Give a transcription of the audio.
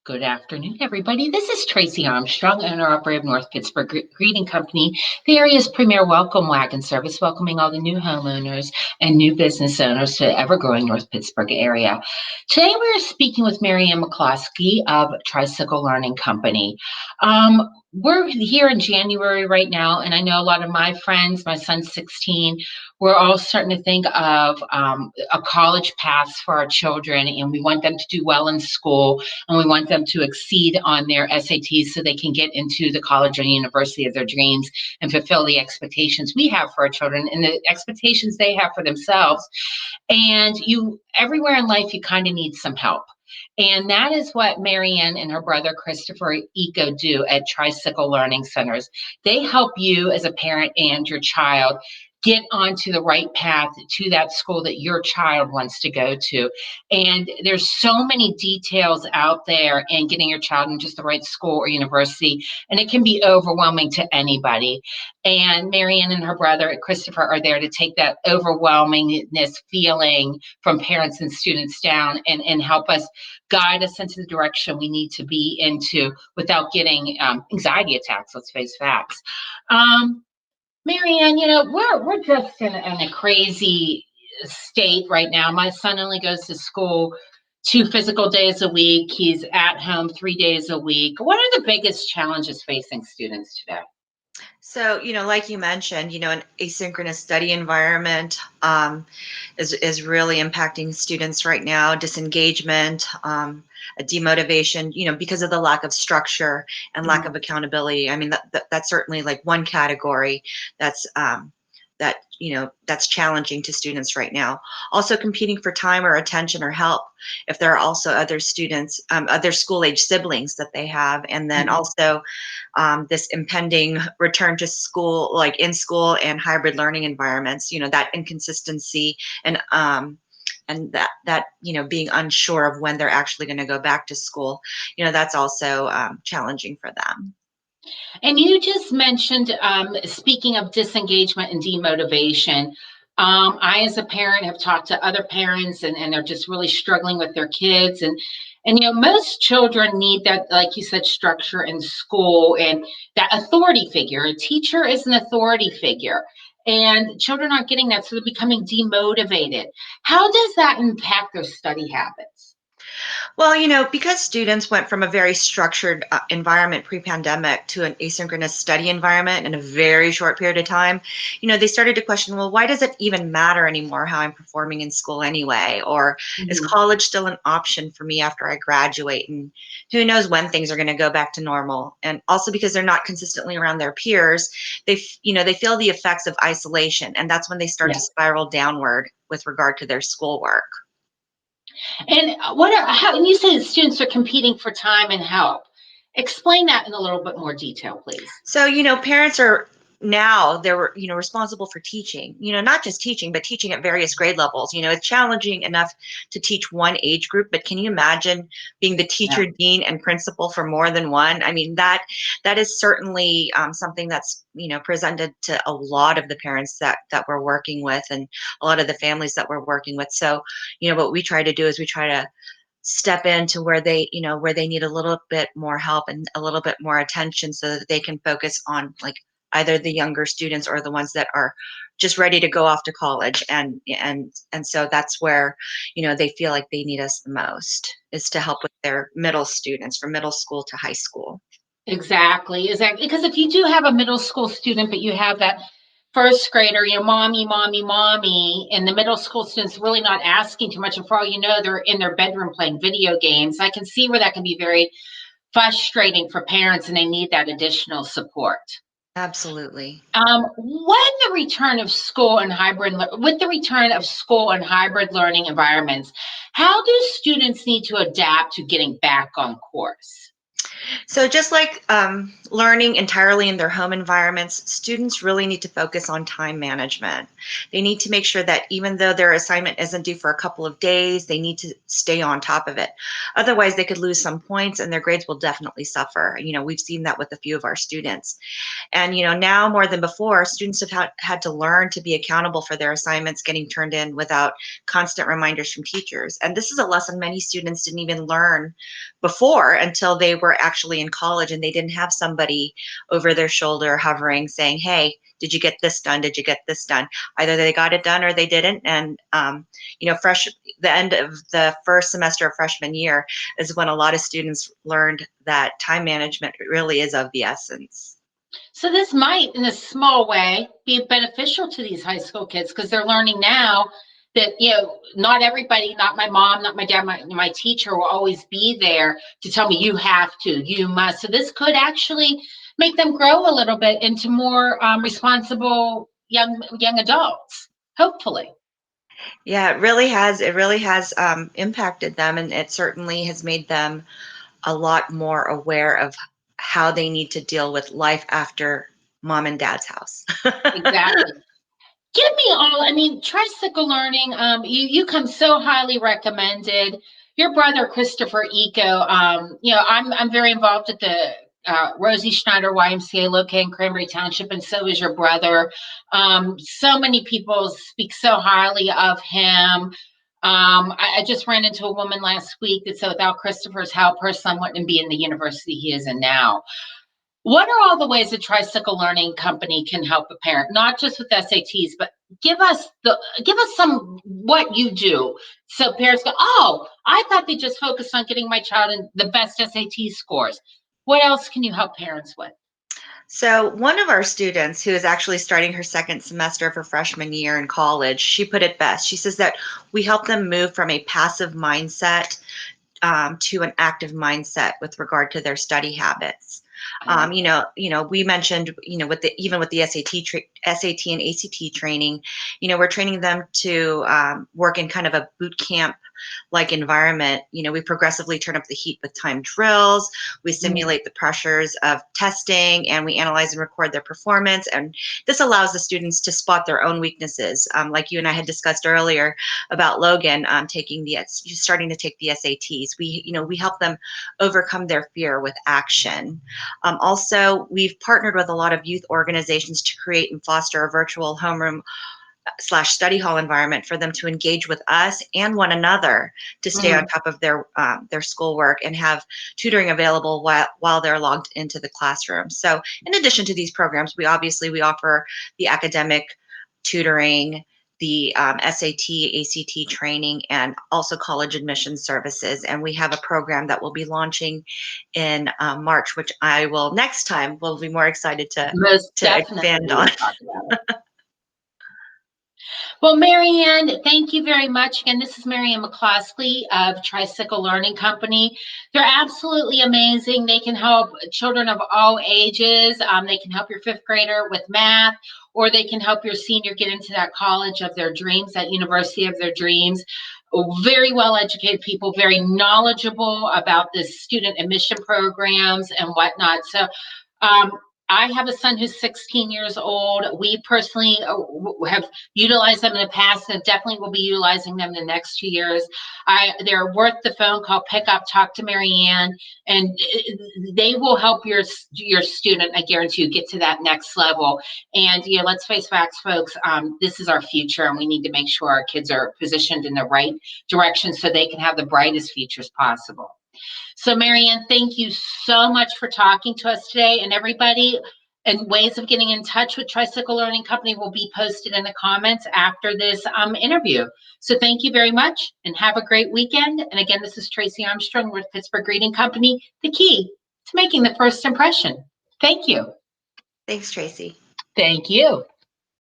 Good afternoon, everybody. This is Tracy Armstrong, owner-operator of North Pittsburgh Greeting Company, the area's premier welcome wagon service, welcoming all the new homeowners and new business owners to the ever-growing North Pittsburgh area. Today, we're speaking with Marianne McCloskey of Tricycle Learning Company. We're here in January right now, and I know a lot of my friends, my son's 16, we're all starting to think of a college path for our children, and we want them to do well in school, and we want them to exceed on their SATs so they can get into the college or university of their dreams and fulfill the expectations we have for our children and the expectations they have for themselves. And everywhere in life, you kind of need some help. And that is what Marianne and her brother Christopher Eco do at Tricycle Learning Centers. They help you as a parent and your child get onto the right path to that school that your child wants to go to. And there's so many details out there in getting your child in just the right school or university, and it can be overwhelming to anybody. And Marianne and her brother Christopher are there to take that overwhelmingness feeling from parents and students down and help us guide us into the direction we need to be into without getting anxiety attacks. Let's face facts. Marianne, we're just in a crazy state right now. My son only goes to school 2 physical days a week. He's at home 3 days a week. What are the biggest challenges facing students today? So, like you mentioned, an asynchronous study environment is really impacting students right now. Disengagement, a demotivation, because of the lack of structure and lack of accountability. I mean, that's certainly like one category that's that's challenging to students right now. Also competing for time or attention or help if there are also other students, other school age siblings that they have. And then also this impending return to school, like in school and hybrid learning environments, that inconsistency and that being unsure of when they're actually going to go back to school, that's also challenging for them. And you just mentioned, speaking of disengagement and demotivation, I, as a parent, have talked to other parents and they're just really struggling with their kids. And most children need that, like you said, structure in school and that authority figure. A teacher is an authority figure. And children aren't getting that, so they're becoming demotivated. How does that impact their study habits? Well, because students went from a very structured environment pre-pandemic to an asynchronous study environment in a very short period of time, they started to question, well, why does it even matter anymore how I'm performing in school anyway? Or is Mhm. college still an option for me after I graduate? And who knows when things are going to go back to normal? And also because they're not consistently around their peers, they feel the effects of isolation, and that's when they start to Yeah. spiral downward with regard to their schoolwork. And and you say that students are competing for time and help. Explain that in a little bit more detail, please. So, parents are now they're, responsible for teaching, not just teaching, but teaching at various grade levels. It's challenging enough to teach one age group, but can you imagine being the Yeah. teacher, dean, and principal for more than one? I mean, that is certainly something that's, presented to a lot of the parents that we're working with and a lot of the families that we're working with. So, what we try to do is we try to step into where they need a little bit more help and a little bit more attention so that they can focus on like either the younger students or the ones that are just ready to go off to college. And so that's where they feel like they need us the most, is to help with their middle students from middle school to high school. Exactly. Because if you do have a middle school student, but you have that first grader, mommy, mommy, mommy, and the middle school student's really not asking too much, and for all you know, they're in their bedroom playing video games. I can see where that can be very frustrating for parents, and they need that additional support. Absolutely. When the return of school and with the return of school and hybrid learning environments, how do students need to adapt to getting back on course? So just like learning entirely in their home environments, students really need to focus on time management. They need to make sure that even though their assignment isn't due for a couple of days, they need to stay on top of it. Otherwise, they could lose some points and their grades will definitely suffer. We've seen that with a few of our students. And now more than before, students have had to learn to be accountable for their assignments getting turned in without constant reminders from teachers. And this is a lesson many students didn't even learn before until they were actually in college and they didn't have somebody over their shoulder hovering saying, hey, did you get this done? Did you get this done? Either they got it done or they didn't. And the end of the first semester of freshman year is when a lot of students learned that time management really is of the essence. So this might, in a small way, be beneficial to these high school kids because they're learning now that, not everybody, not my mom, not my dad, my teacher will always be there to tell me you have to, you must. So this could actually make them grow a little bit into more responsible young adults, hopefully. Yeah, it really has. It really has impacted them, and it certainly has made them a lot more aware of how they need to deal with life after mom and dad's house. Exactly. Give me all, I mean, Tricycle Learning, you come so highly recommended. Your brother, Christopher Eco, I'm very involved at the Rosie Schneider YMCA located in Cranberry Township, and so is your brother. So many people speak so highly of him. I just ran into a woman last week that said without Christopher's help, her son wouldn't be in the university he is in now. What are all the ways a Tricycle Learning company can help a parent, not just with SATs, but give us some what you do, so parents go, oh, I thought they just focused on getting my child in the best SAT scores. What else can you help parents with? So, one of our students who is actually starting her second semester of her freshman year in college, she put it best. She says that we help them move from a passive mindset to an active mindset with regard to their study habits. I love that. We mentioned, with the SAT and ACT training, we're training them to work in kind of a boot camp like environment. We progressively turn up the heat with time drills, we Mm. simulate the pressures of testing, and we analyze and record their performance. And this allows the students to spot their own weaknesses. Like you and I had discussed earlier about Logan starting to take the SATs. We help them overcome their fear with action. Also, we've partnered with a lot of youth organizations to create and foster a virtual homeroom slash study hall environment for them to engage with us and one another to stay on Mm. top of their schoolwork and have tutoring available while they're logged into the classroom. So in addition to these programs, we offer the academic tutoring, the SAT, ACT training, and also college admission services. And we have a program that will be launching in March, which I will next time will be more excited Most to definitely, expand we on. will talk about it. Well, Marianne, thank you very much. Again, this is Marianne McCloskey of Tricycle Learning Company. They're absolutely amazing. They can help children of all ages. They can help your fifth grader with math, or they can help your senior get into that college of their dreams, that university of their dreams. Very well educated people, very knowledgeable about the student admission programs and whatnot. So, um, I have a son who's 16 years old. We personally have utilized them in the past and definitely will be utilizing them in the next 2 years. They're worth the phone call, pick up, talk to Marianne, and they will help your student, I guarantee you, get to that next level. And let's face facts, folks. This is our future, and we need to make sure our kids are positioned in the right direction so they can have the brightest futures possible. So, Marianne, thank you so much for talking to us today. And everybody, and ways of getting in touch with Tricycle Learning Company will be posted in the comments after this interview. So thank you very much and have a great weekend. And again, this is Tracy Armstrong with Pittsburgh Reading Company, the key to making the first impression. Thank you. Thanks, Tracy. Thank you.